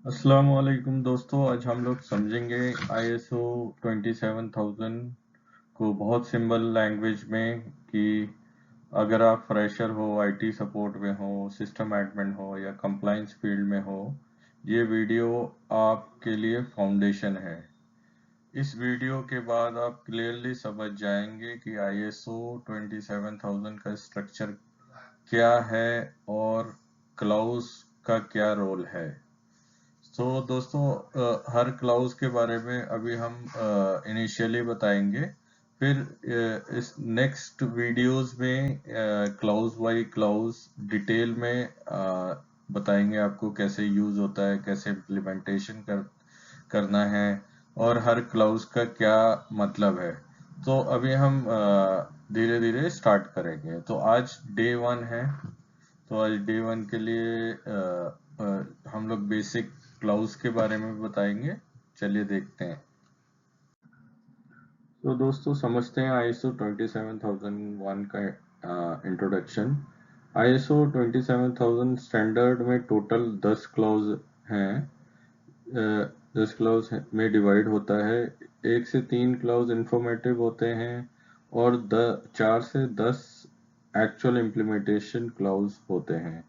अस्सलाम वालेकुम दोस्तों, आज हम लोग समझेंगे ISO 27000 को बहुत सिंपल लैंग्वेज में कि अगर आप फ्रेशर हो, आईटी सपोर्ट में हो, सिस्टम एडमिन हो या कंप्लायंस फील्ड में हो, ये वीडियो आपके लिए फाउंडेशन है। इस वीडियो के बाद आप क्लियरली समझ जाएंगे कि ISO 27000 का स्ट्रक्चर क्या है और क्लाउज का क्या रोल है। तो दोस्तों हर क्लाउज के बारे में अभी हम इनिशियली बताएंगे। फिर इस नेक्स्ट वीडियोस में क्लाउज बाय क्लाउज डिटेल में बताएंगे आपको कैसे यूज होता है, कैसे इम्प्लीमेंटेशन करना है और हर क्लाउज का क्या मतलब है। तो अभी हम धीरे धीरे स्टार्ट करेंगे। तो आज डे 1 है। तो आज डे 1 के लिए हम लोग बेसिक क्लाउज के बारे में बताएंगे। चलिए देखते हैं। तो दोस्तों समझते हैं ISO 27001 का इंट्रोडक्शन। ISO 27000 स्टैंडर्ड में टोटल 10 क्लाउज हैं। 10 क्लाउज में डिवाइड होता है। 1 से 3 क्लाउज इंफॉर्मेटिव होते हैं और 4 से 10 एक्चुअल इम्प्लीमेंटेशन क्लाउज होते हैं।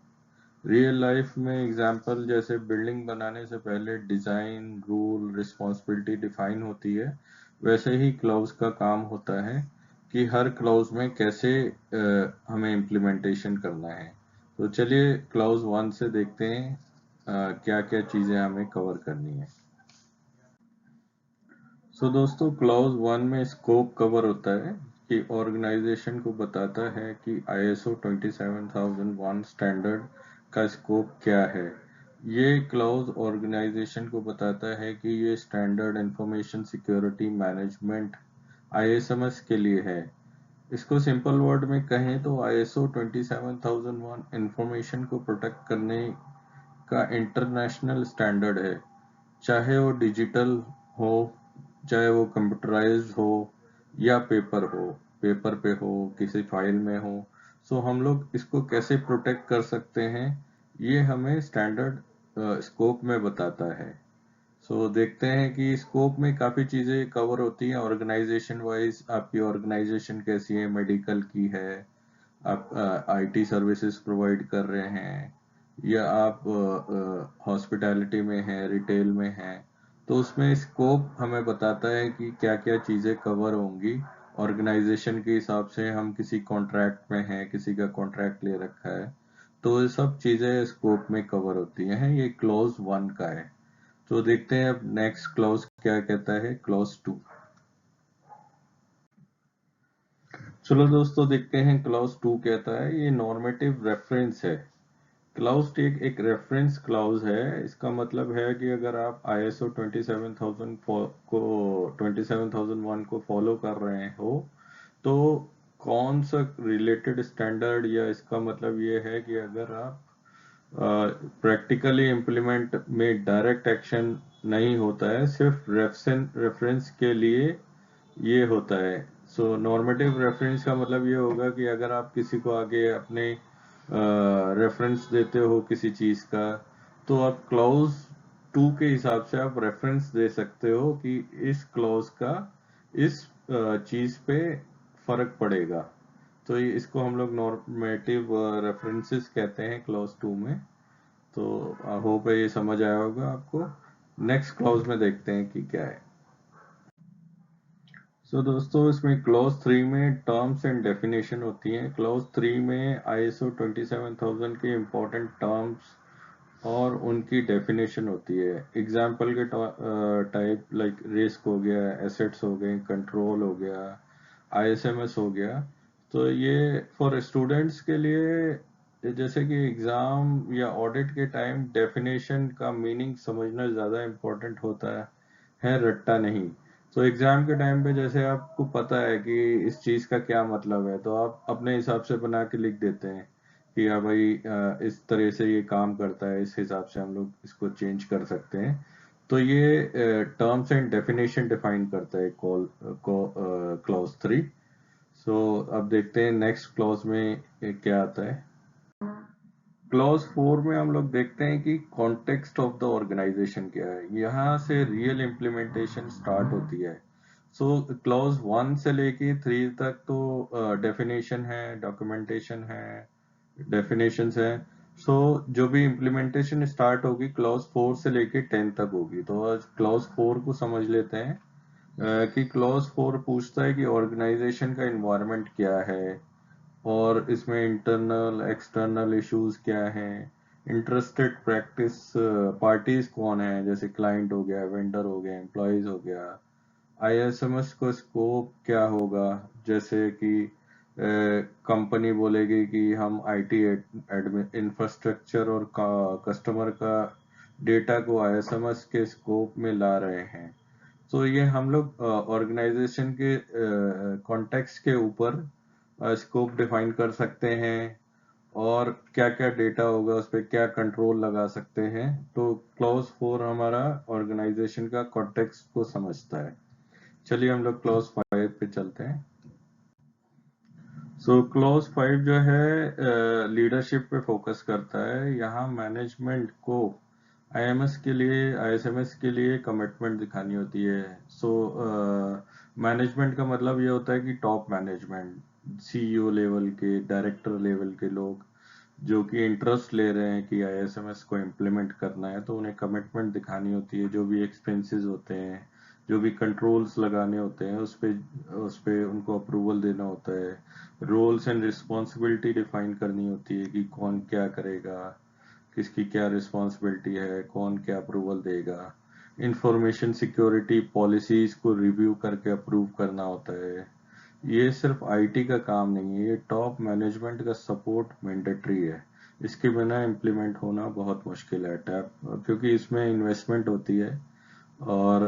रियल लाइफ में एग्जाम्पल जैसे बिल्डिंग बनाने से पहले डिजाइन रूल रिस्पॉन्सिबिलिटी डिफाइन होती है, वैसे ही क्लाउज का काम होता है कि हर क्लाउज में कैसे हमें इम्प्लीमेंटेशन करना है। तो चलिए क्लाउज 1 से देखते हैं क्या क्या चीजें हमें कवर करनी है। सो दोस्तों क्लाउज 1 में स्कोप कवर होता है कि ऑर्गेनाइजेशन को बताता है कि ISO 27001 स्टैंडर्ड का स्कोप क्या है। ये क्लाउज ऑर्गेनाइजेशन को बताता है कि ये standard information security management ISMS के लिए है। इसको सिंपल वर्ड में कहें तो ISO 27001 इंफॉर्मेशन को प्रोटेक्ट करने का इंटरनेशनल स्टैंडर्ड है। चाहे वो डिजिटल हो, चाहे वो कंप्यूटराइज्ड हो या पेपर पे हो, किसी फाइल में हो। सो हम लोग इसको कैसे प्रोटेक्ट कर सकते हैं, ये हमें स्टैंडर्ड स्कोप में बताता है। सो देखते हैं कि स्कोप में काफ़ी चीज़ें कवर होती हैं ऑर्गेनाइजेशन वाइज। आपकी ऑर्गेनाइजेशन कैसी है, मेडिकल की है, आप आईटी सर्विसेज प्रोवाइड कर रहे हैं या आप हॉस्पिटैलिटी में हैं, रिटेल में हैं। तो उसमें स्कोप हमें बताता है कि क्या क्या चीज़ें कवर होंगी। ऑर्गेनाइजेशन के हिसाब से हम किसी कॉन्ट्रैक्ट में हैं, किसी का कॉन्ट्रैक्ट ले रखा है, तो ये सब चीज़ें स्कोप में कवर होती हैं। ये क्लॉज 1 का है। तो देखते हैं अब नेक्स्ट क्लॉज क्या कहता है, क्लॉज 2। चलो दोस्तों देखते हैं क्लॉज 2 कहता है। ये नॉर्मेटिव रेफरेंस है। क्लाउज एक रेफरेंस क्लाउज है। इसका मतलब है कि अगर आप ISO 27000 को 27001 को फॉलो कर रहे हो तो कौन सा रिलेटेड स्टैंडर्ड, या इसका मतलब ये है कि अगर आप प्रैक्टिकली इम्प्लीमेंट में डायरेक्ट एक्शन नहीं होता है, सिर्फ रेफरेंस के लिए ये होता है। सो नॉर्मेटिव रेफरेंस का मतलब ये होगा कि अगर आप किसी को आगे अपने रेफरेंस देते हो किसी चीज का, तो आप क्लॉज 2 के हिसाब से आप रेफरेंस दे सकते हो कि इस क्लॉज का इस चीज पे फर्क पड़ेगा। तो ये इसको हम लोग नॉर्मेटिव रेफरेंसेस कहते हैं क्लॉज 2 में। तो आई होप ये समझ आया होगा आपको। नेक्स्ट क्लॉज में देखते हैं कि क्या है। दोस्तों इसमें क्लॉज 3 में टर्म्स एंड डेफिनेशन होती हैं। क्लॉज 3 में ISO 27000 के इम्पोर्टेंट टर्म्स और उनकी डेफिनेशन होती है। एग्जाम्पल के टाइप लाइक रिस्क हो गया, एसेट्स हो गए, कंट्रोल हो गया, ISMS हो गया। तो ये फॉर स्टूडेंट्स के लिए जैसे कि एग्जाम या ऑडिट के टाइम डेफिनेशन का मीनिंग समझना ज़्यादा इम्पोर्टेंट होता है, रट्टा नहीं। तो एग्जाम के टाइम पे जैसे आपको पता है कि इस चीज़ का क्या मतलब है, तो आप अपने हिसाब से बना के लिख देते हैं कि हाँ भाई इस तरह से ये काम करता है, इस हिसाब से हम लोग इसको चेंज कर सकते हैं। तो ये टर्म्स एंड डेफिनेशन डिफाइन करता है क्लॉज 3। सो अब देखते हैं नेक्स्ट क्लॉज में क्या आता है। क्लॉज 4 में हम लोग देखते हैं कि कॉन्टेक्स्ट ऑफ द ऑर्गेनाइजेशन क्या है। यहाँ से रियल इम्प्लीमेंटेशन स्टार्ट होती है। सो क्लॉज 1 से लेके 3 तक तो डेफिनेशन है, डॉक्यूमेंटेशन है, डेफिनेशंस है। सो जो भी इम्प्लीमेंटेशन स्टार्ट होगी क्लॉज 4 से लेके 10 तक होगी। तो आज क्लॉज 4 को समझ लेते हैं कि क्लॉज 4 पूछता है कि ऑर्गेनाइजेशन का इन्वायरमेंट क्या है, और इसमें इंटरनल एक्सटर्नल इश्यूज क्या हैं, इंटरेस्टेड प्रैक्टिस पार्टीज कौन है, जैसे क्लाइंट हो गया, वेंडर हो गया, एम्प्लॉयज हो गया। आईएसएमएस को स्कोप क्या होगा, जैसे कि कंपनी बोलेगी कि हम आईटी इंफ्रास्ट्रक्चर और कस्टमर का डेटा को आईएसएमएस के स्कोप में ला रहे हैं। तो ये हम लोग ऑर्गेनाइजेशन के कॉन्टेक्स्ट के ऊपर स्कोप डिफाइन कर सकते हैं, और क्या क्या डेटा होगा उस पर क्या कंट्रोल लगा सकते हैं। तो क्लॉज 4 हमारा ऑर्गेनाइजेशन का कॉन्टेक्स्ट को समझता है। चलिए हम लोग क्लॉज 5 पे चलते हैं। सो क्लॉज 5 जो है लीडरशिप पे फोकस करता है। यहाँ मैनेजमेंट को आईएमएस के लिए, आईएसएमएस के लिए कमिटमेंट दिखानी होती है। सो मैनेजमेंट का मतलब ये होता है कि टॉप मैनेजमेंट, सीईओ लेवल के, डायरेक्टर लेवल के लोग जो कि इंटरेस्ट ले रहे हैं कि आईएसएमएस को इम्प्लीमेंट करना है, तो उन्हें कमिटमेंट दिखानी होती है। जो भी एक्सपेंसेस होते हैं, जो भी कंट्रोल्स लगाने होते हैं, उस पे उनको अप्रूवल देना होता है। रोल्स एंड रिस्पॉन्सिबिलिटी डिफाइन करनी होती है कि कौन क्या करेगा, किसकी क्या रिस्पॉन्सिबिलिटी है, कौन क्या अप्रूवल देगा। इंफॉर्मेशन सिक्योरिटी पॉलिसीज को रिव्यू करके अप्रूव करना होता है। ये सिर्फ आईटी का काम नहीं है, ये टॉप मैनेजमेंट का सपोर्ट मैंडेटरी है। इसके बिना इम्प्लीमेंट होना बहुत मुश्किल है टैप, क्योंकि इसमें इन्वेस्टमेंट होती है, और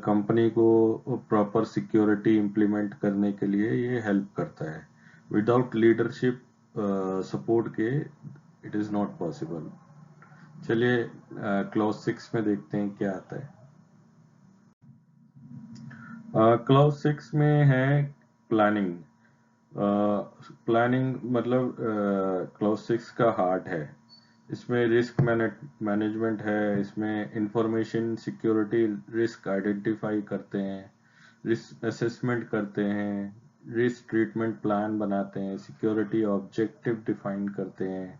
कंपनी को प्रॉपर सिक्योरिटी इम्प्लीमेंट करने के लिए ये हेल्प करता है। विदाउट लीडरशिप सपोर्ट के इट इज नॉट पॉसिबल। चलिए क्लॉज 6 में देखते हैं क्या आता है। क्लॉज 6 में है प्लानिंग। प्लानिंग मतलब क्लॉज 6 का हार्ट है। इसमें रिस्क मैनेजमेंट है, इसमें इंफॉर्मेशन सिक्योरिटी रिस्क आइडेंटिफाई करते हैं, रिस्क असेसमेंट करते हैं, रिस्क ट्रीटमेंट प्लान बनाते हैं, सिक्योरिटी ऑब्जेक्टिव डिफाइन करते हैं।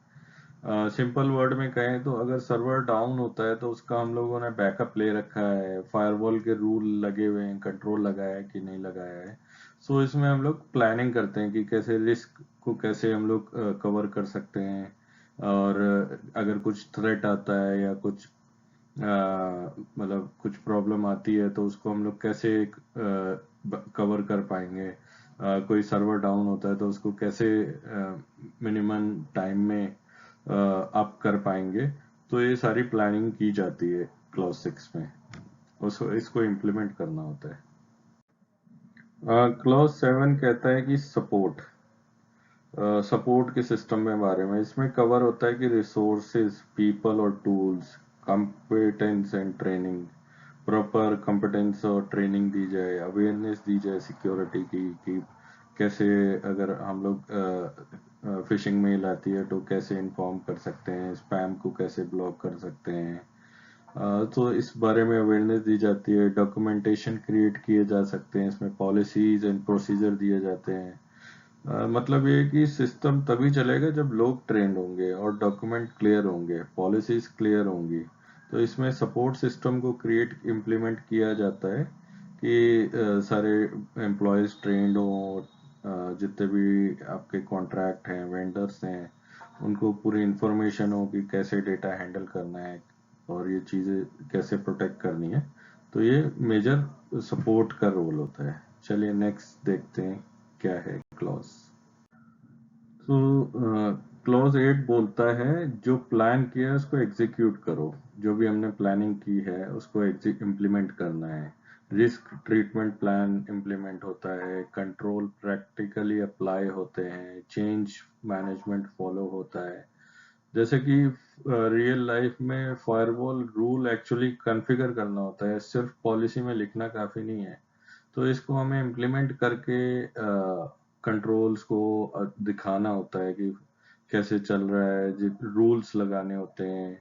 सिंपल वर्ड में कहें तो अगर सर्वर डाउन होता है तो उसका हम लोगों ने बैकअप ले रखा है, फायरवॉल के रूल लगे हुए हैं, कंट्रोल लगाया है कि नहीं लगाया है। सो इसमें हम लोग प्लानिंग करते हैं कि कैसे रिस्क को कैसे हम लोग कवर कर सकते हैं, और अगर कुछ थ्रेट आता है या कुछ मतलब कुछ प्रॉब्लम आती है तो उसको हम लोग कैसे कवर कर पाएंगे। कोई सर्वर डाउन होता है तो उसको कैसे मिनिमम टाइम में अप कर पाएंगे। तो ये सारी प्लानिंग की जाती है क्लॉज 6 में, उसको इसको इम्प्लीमेंट करना होता है। क्लॉज 7 कहता है कि सपोर्ट, सपोर्ट के सिस्टम में बारे में इसमें कवर होता है कि रिसोर्सेज, पीपल और tools, competence and training, proper competence और ट्रेनिंग दी जाए, अवेयरनेस दी जाए सिक्योरिटी की कि कैसे अगर हम लोग फिशिंग मेल आती है तो कैसे इन्फॉर्म कर सकते हैं, स्पैम को कैसे ब्लॉक कर सकते हैं। तो इस बारे में अवेयरनेस दी जाती है। डॉक्यूमेंटेशन क्रिएट किए जा सकते हैं, इसमें पॉलिसीज एंड प्रोसीजर दिए जाते हैं। मतलब ये है कि सिस्टम तभी चलेगा जब लोग ट्रेंड होंगे और डॉक्यूमेंट क्लियर होंगे, पॉलिसीज क्लियर होंगी। तो इसमें सपोर्ट सिस्टम को क्रिएट इम्प्लीमेंट किया जाता है कि सारे एम्प्लॉयज ट्रेंड हों, जितने भी आपके कॉन्ट्रैक्ट हैं, वेंडर्स हैं, उनको पूरी इंफॉर्मेशन हो कि कैसे डेटा हैंडल करना है और ये चीज़ें कैसे प्रोटेक्ट करनी है। तो ये मेजर सपोर्ट का रोल होता है। चलिए नेक्स्ट देखते हैं क्या है क्लॉज। तो क्लॉज 8 बोलता है जो प्लान किया है उसको एग्जीक्यूट करो। जो भी हमने प्लानिंग की है उसको इम्प्लीमेंट करना है। रिस्क ट्रीटमेंट प्लान इम्प्लीमेंट होता है, कंट्रोल प्रैक्टिकली अप्लाई होते हैं, चेंज मैनेजमेंट फॉलो होता है। जैसे कि रियल लाइफ में फायरवॉल रूल एक्चुअली कॉन्फ़िगर करना होता है, सिर्फ पॉलिसी में लिखना काफी नहीं है। तो इसको हमें इम्प्लीमेंट करके कंट्रोल्स को दिखाना होता है कि कैसे चल रहा है, रूल्स लगाने होते हैं,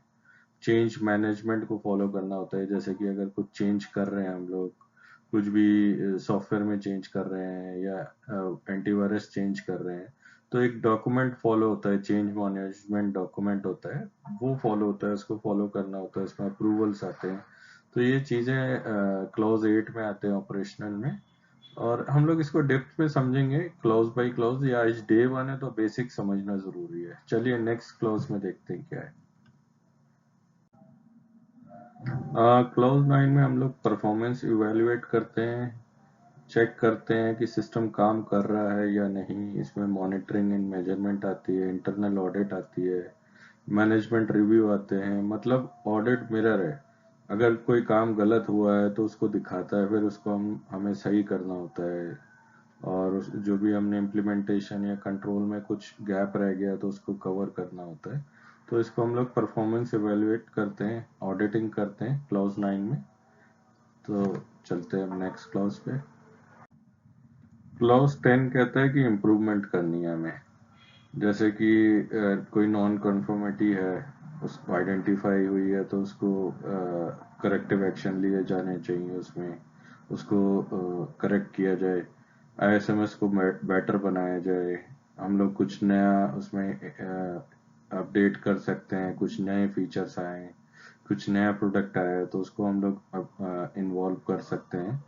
चेंज मैनेजमेंट को फॉलो करना होता है। जैसे कि अगर कुछ चेंज कर रहे हैं हम लोग, कुछ भी सॉफ्टवेयर में चेंज कर रहे हैं या एंटीवायरस चेंज कर रहे हैं, तो एक डॉक्यूमेंट फॉलो होता है, चेंज मैनेजमेंट डॉक्यूमेंट होता है, वो फॉलो होता है, उसको फॉलो करना होता है, इसमें अप्रूवल्स आते हैं। तो ये चीजें क्लॉज 8 में आते हैं ऑपरेशनल में, और हम लोग इसको डेप्थ में समझेंगे क्लॉज बाय क्लॉज। या आज डे 1 है तो बेसिक समझना जरूरी है। चलिए नेक्स्ट क्लॉज में देखते हैं क्या है। क्लाउड 9 में हम लोग परफॉर्मेंस इवेलुएट करते हैं, चेक करते हैं कि सिस्टम काम कर रहा है या नहीं। इसमें मॉनिटरिंग एंड मेजरमेंट आती है, इंटरनल ऑडिट आती है, मैनेजमेंट रिव्यू आते हैं। मतलब ऑडिट मिरर है, अगर कोई काम गलत हुआ है तो उसको दिखाता है, फिर उसको हमें सही करना होता है। और जो भी हमने इम्प्लीमेंटेशन या कंट्रोल में कुछ गैप रह गया तो उसको कवर करना होता है। तो इसको हम लोग परफॉर्मेंस एवेलुएट करते हैं, ऑडिटिंग करते हैं क्लाउज 9 में। तो चलते हैं नेक्स्ट क्लाउज पे। क्लाउज 10 कहता है कि इम्प्रूवमेंट करनी है हमें। जैसे कि कोई नॉन कन्फर्मिटी है, उसको आइडेंटिफाई हुई है, तो उसको करेक्टिव एक्शन लिए जाने चाहिए, उसमें उसको करेक्ट किया जाए, आईएसएमएस को बेटर बनाया जाए। हम लोग कुछ नया उसमें अपडेट कर सकते हैं, कुछ नए फीचर्स आए, कुछ नया प्रोडक्ट आया है तो उसको हम लोग इन्वॉल्व कर सकते हैं।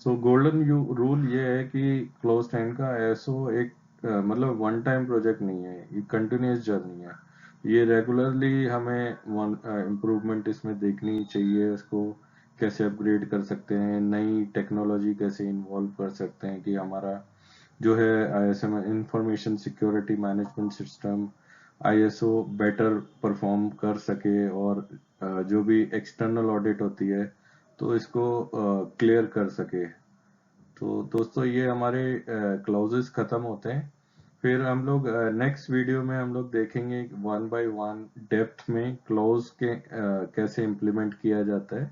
सो गोल्डन रूल ये है कि क्लोज 10 का आईएसओ एक मतलब वन टाइम प्रोजेक्ट नहीं है, ये कंटिन्यूस जर्नी है। ये रेगुलरली हमें इम्प्रूवमेंट इसमें देखनी चाहिए। इसको कैसे अपग्रेड कर सकते हैं, नई टेक्नोलॉजी कैसे इन्वॉल्व कर सकते हैं कि हमारा जो है ISM information security management system, ISO better perform कर सके, और जो भी एक्सटर्नल ऑडिट होती है तो इसको क्लियर कर सके। तो दोस्तों ये हमारे क्लाउजेस खत्म होते हैं। फिर हम लोग नेक्स्ट वीडियो में हम लोग देखेंगे वन बाय वन डेप्थ में क्लाउज के कैसे इम्प्लीमेंट किया जाता है।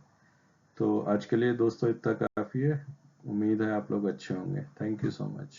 तो आज के लिए दोस्तों इतना काफी है। उम्मीद है आप लोग अच्छे होंगे। Thank you so much.